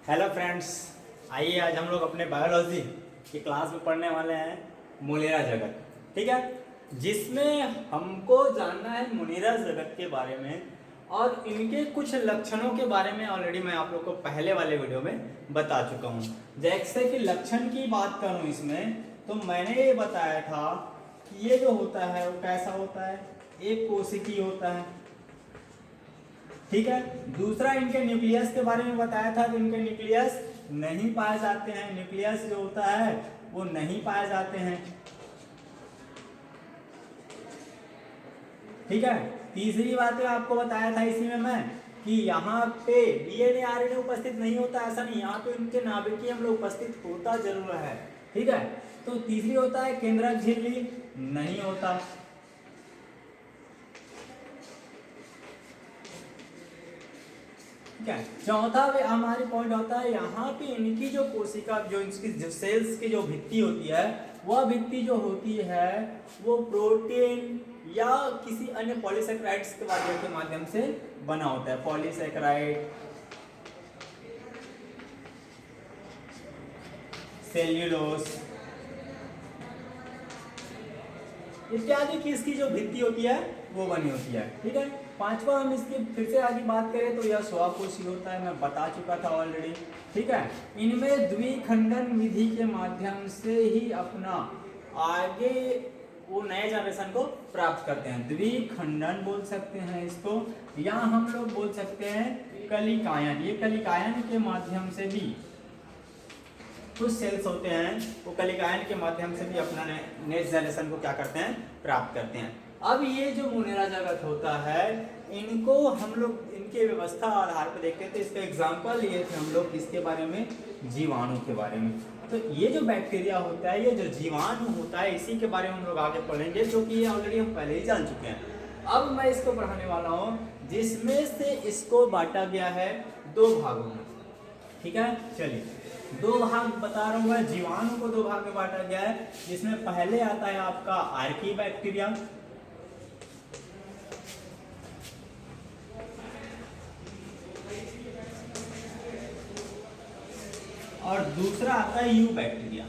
Hello friends, आइए आज हम लोग अपने बायोलॉजी की क्लास में पढ़ने वाले हैं मोनिरा जगत। ठीक है, जिसमें हमको जानना है मोनिरा जगत के बारे में और इनके कुछ लक्षणों के बारे में। ऑलरेडी मैं आप लोग को पहले वाले वीडियो में बता चुका हूँ। जैसे कि लक्षण की बात करूँ इसमें, तो मैंने ये बताया था कि ये जो होता है वो कैसा होता है, एक कोशिकी होता है। ठीक है, दूसरा इनके न्यूक्लियस के बारे में बताया था कि इनके न्यूक्लियस नहीं पाए जाते हैं, न्यूक्लियस जो होता है वो नहीं पाए जाते हैं। ठीक है, तीसरी बात है आपको बताया था इसी में मैं कि यहाँ पे डीएनए आरएनए उपस्थित नहीं होता, ऐसा नहीं, यहाँ पे उनके नाभिकीय अम्ल उपस्थित होता जरूर है। ठीक है, तो तीसरी होता है केंद्रक झिल्ली, नहीं होता। चौथा हमारी पॉइंट होता है यहाँ पे इनकी जो कोशिका जो इसकी जो सेल्स की जो भित्ति होती है, वह भित्ति जो होती है वो प्रोटीन या किसी अन्य पॉलीसेकेराइड्स के माध्यम से बना होता है। पॉलीसेकेराइड, सेल्यूलोस इत्यादि की इसकी जो भित्ति होती है वो बनी होती है। ठीक है, पांचवा हम इसकी फिर से आगे बात करें तो यह स्वाकोशी होता है, मैं बता चुका था ऑलरेडी। ठीक है, इनमें द्विखंडन विधि के माध्यम से ही अपना आगे वो नए जनरेशन को प्राप्त करते हैं। द्विखंडन बोल सकते हैं इसको, या हम लोग बोल सकते हैं कलिकायन। ये कलिकायन के माध्यम से भी कुछ सेल्स होते हैं वो कलिकायन के माध्यम से भी अपना नेक्स्ट जनरेशन को क्या करते हैं, प्राप्त करते हैं। अब ये जो मोनिरा जगत होता है, इनको हम लोग इनके व्यवस्था आधार पर देखते थे। इसका एग्जांपल लिए थे हम लोग इसके बारे में, जीवाणु के बारे में। तो ये जो बैक्टीरिया होता है, ये जो जीवाणु होता है, इसी के बारे में हम लोग आगे पढ़ेंगे, जो कि ये ऑलरेडी हम पहले ही जान चुके हैं। अब मैं इसको पढ़ाने वाला हूँ, जिसमें से इसको बांटा गया है दो भागों में। ठीक है, चलिए दो भाग बता रहा हूँ मैं। जीवाणु को दो भाग में बांटा गया है, जिसमें पहले आता है आपका आर्की बैक्टीरिया और दूसरा आता है यू बैक्टीरिया।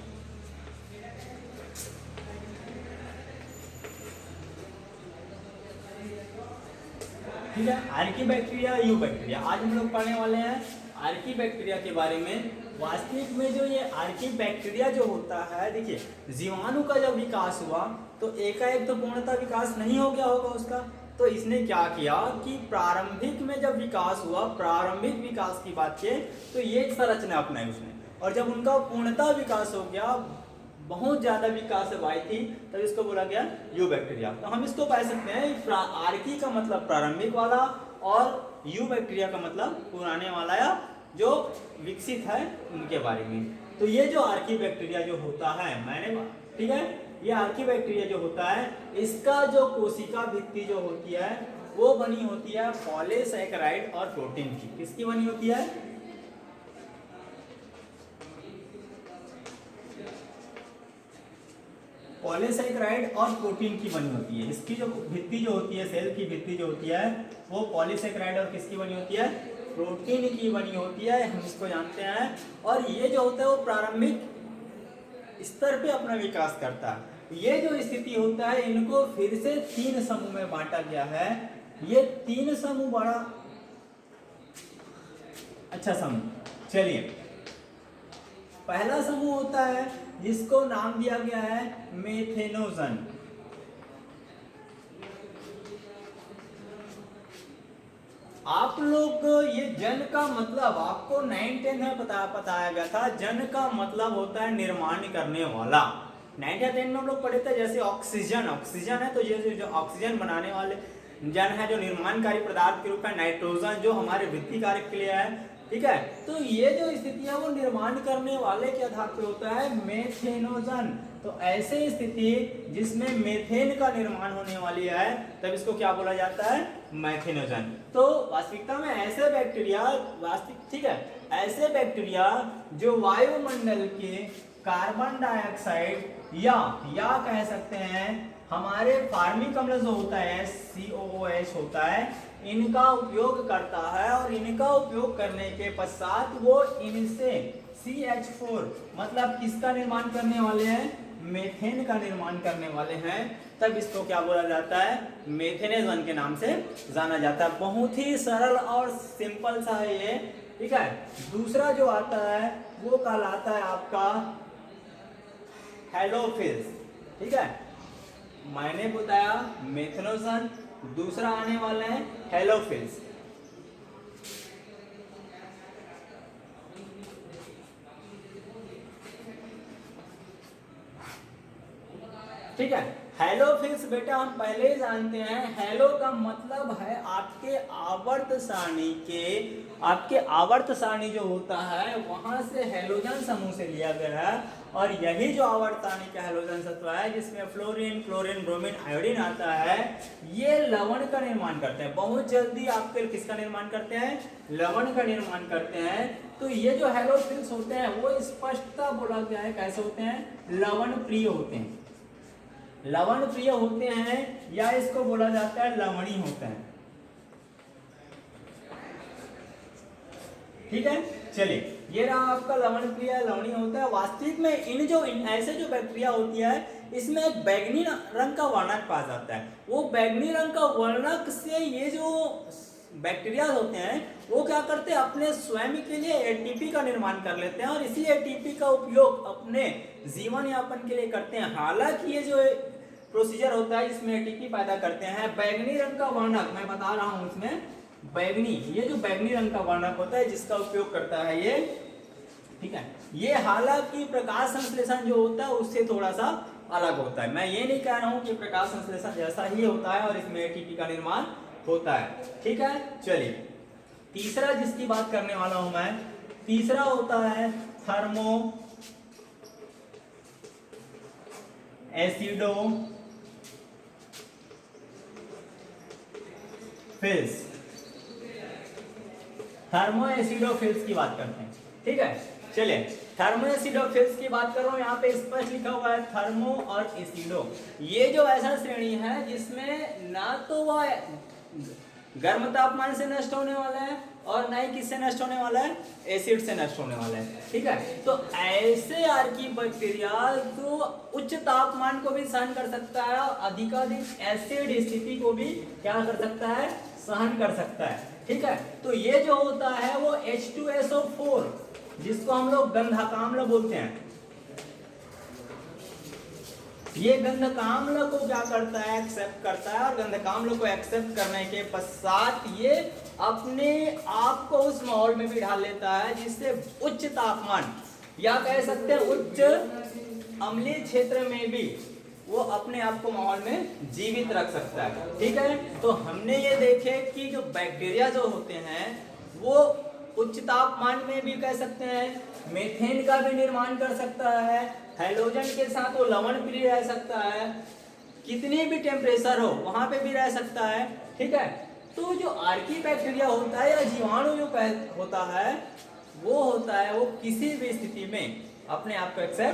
ठीक है, आर्की बैक्टीरिया, यू बैक्टीरिया। आज हम लोग पढ़ने वाले हैं आर्की बैक्टीरिया के बारे में। वास्तविक में जो ये आर्की बैक्टीरिया जो होता है, देखिए जीवाणु का जब विकास हुआ तो एकाएक तो पूर्णतः विकास नहीं हो गया होगा उसका। तो इसने क्या किया कि प्रारंभिक में जब विकास हुआ, प्रारंभिक विकास की बात की तो ये संरचना अपनाई उसने, और जब उनका पूर्णतः विकास हो गया, बहुत ज्यादा विकास आई थी, तब इसको बोला गया यू बैक्टीरिया। तो हम इसको कह सकते हैं आर्की का मतलब प्रारंभिक वाला और यू बैक्टीरिया का मतलब पुराने वाला या जो विकसित है उनके बारे में। तो ये जो आर्की बैक्टीरिया जो होता है, ठीक है, ये आर्की बैक्टीरिया जो होता है, इसका जो कोशिका भित्ति जो होती है वो बनी होती है पॉलीसेकेराइड और प्रोटीन की। किसकी बनी होती है? पॉलीसेकेराइड और प्रोटीन की बनी होती है। इसकी जो भित्ति जो होती है, सेल की भित्ति जो होती है, वो पॉलीसेकेराइड और किसकी बनी होती है? प्रोटीन की बनी होती है, हम इसको जानते हैं। और ये जो होता है वो प्रारंभिक स्तर पे अपना विकास करता है। ये जो स्थिति होता है, इनको फिर से तीन समूह में बांटा गया है। ये तीन समूह बड़ा अच्छा समूह। चलिए, पहला समूह होता है जिसको नाम दिया गया है मेथेनोजन। आप लोग ये जन का मतलब आपको 9-10 में बताया गया था। जन का मतलब होता है निर्माण करने वाला। 9 या 10 में हम लोग पढ़े थे, जैसे ऑक्सीजन है, तो ये जो ऑक्सीजन बनाने वाले जन है, जो निर्माणकारी पदार्थ के रूप में नाइट्रोजन जो हमारे वृद्धि कार्य के लिए है। ठीक है, तो ये जो स्थिति है वो निर्माण करने वाले के आधार पे होता है मेथेनोजन। तो ऐसे स्थिति जिसमें मेथेन का निर्माण होने वाली है, तब इसको क्या बोला जाता है? मेथेनोजन। तो वास्तविकता में ऐसे बैक्टीरिया ठीक है, ऐसे बैक्टीरिया जो वायुमंडल के कार्बन डाइऑक्साइड या कह सकते हैं हमारे फार्मिक अम्ल जो होता है COOH होता है, इनका उपयोग करता है, और इनका उपयोग करने के पश्चात वो इनसे CH4 मतलब किसका निर्माण करने वाले हैं, मेथेन का निर्माण करने वाले हैं, तब इसको क्या बोला जाता है, मेथेनेजन के नाम से जाना जाता है। बहुत ही सरल और सिंपल सा है ये, ठीक है। दूसरा जो आता है वो कहलाता है आपका हैलोफिल्स, ठीक है। मैंने बताया मेथेनोजन, दूसरा आने वाला है हैलोफिल्स। ठीक है, हैलोफिल्स बेटा हम पहले ही जानते हैं, हैलो का मतलब है आपके आवर्त सारणी जो होता है वहां से हैलोजन समूह से लिया गया है, और यही जो आवर्त सारणी का हैलोजन तत्व है जिसमें फ्लोरीन, क्लोरीन, ब्रोमीन, आयोडीन आता है, ये लवण का निर्माण करते हैं। बहुत जल्दी आपके किसका निर्माण करते हैं, लवण का निर्माण करते हैं। तो ये जो हैलोफिल्स होते हैं वो स्पष्टता बोला गया है कैसे होते हैं, लवण प्रिय होते हैं, लवण प्रिय होते हैं, या इसको बोला जाता है लवणी होते हैं। ठीक है, चलिए ये रहा आपका लवण प्रिय लवणी होता है। वास्तविक में ऐसे जो बैक्टीरिया होती है इसमें एक बैंगनी रंग का वर्णक पाया जाता है। वो बैंगनी रंग का वर्णक से ये जो बैक्टीरिया होते हैं वो क्या करते हैं, अपने स्वयं के लिए एटीपी का निर्माण कर लेते हैं, और इसी एटीपी का उपयोग अपने जीवन यापन के लिए करते हैं। हालांकि ये जो प्रोसीजर होता है इसमें एटीपी पैदा करते हैं। बैंगनी रंग का वर्णक मैं बता रहा हूं, इसमें बैंगनी, ये जो बैंगनी रंग का वर्णक होता है जिसका उपयोग करता है ये, ठीक है, ये हालांकि प्रकाश संश्लेषण जो होता है उससे थोड़ा सा अलग होता है। मैं ये नहीं कह रहा हूं कि प्रकाश संश्लेषण जैसा ही होता है और इसमें एटीपी का निर्माण होता है। ठीक है, चलिए तीसरा जिसकी बात करने वाला हूं मैं, तीसरा होता है थर्मो एसिडो फिल्स। थर्मो एसिडोफिल्स की बात करते हैं। ठीक है, चलिए थर्मो एसिडोफिल्स की बात कर रहा हूं, यहाँ पे स्पष्ट लिखा हुआ है थर्मो और एसिडो। ये जो ऐसा श्रेणी है जिसमें ना तो वह गर्म तापमान से नष्ट होने वाला है और ना ही किससे नष्ट होने वाला है, एसिड से नष्ट होने वाला है। ठीक है, तो ऐसे आर्की बैक्टीरिया जो उच्च तापमान को भी सहन कर सकता है और अधिकाधिक एसिड स्थिति को भी क्या कर सकता है, सहन कर सकता है। ठीक है, तो ये जो होता है वो H2SO4 जिसको हम लोग गंधकाम्ल बोलते हैं, ये गंधकाम्ल को क्या करता है, एक्सेप्ट करता है, और गंधकाम्ल को एक्सेप्ट करने के पश्चात ये अपने आप को उस माहौल में भी ढाल लेता है जिससे उच्च तापमान या कह सकते हैं उच्च अम्लीय क्षेत्र में भी वो अपने आप को माहौल में जीवित रख सकता है। ठीक है, तो हमने ये देखे कि जो बैक्टीरिया जो होते हैं वो उच्च तापमान में भी कह सकते हैं मीथेन का भी निर्माण कर सकता है, हैलोजन के साथ वो लवण प्रिय रह सकता है, कितनी भी टेम्परेचर हो वहां पे भी रह सकता है। ठीक है, तो जो आर्की बैक्टीरिया होता है या जीवाणु जो होता है वो किसी भी स्थिति में अपने आप को एक्सेप्ट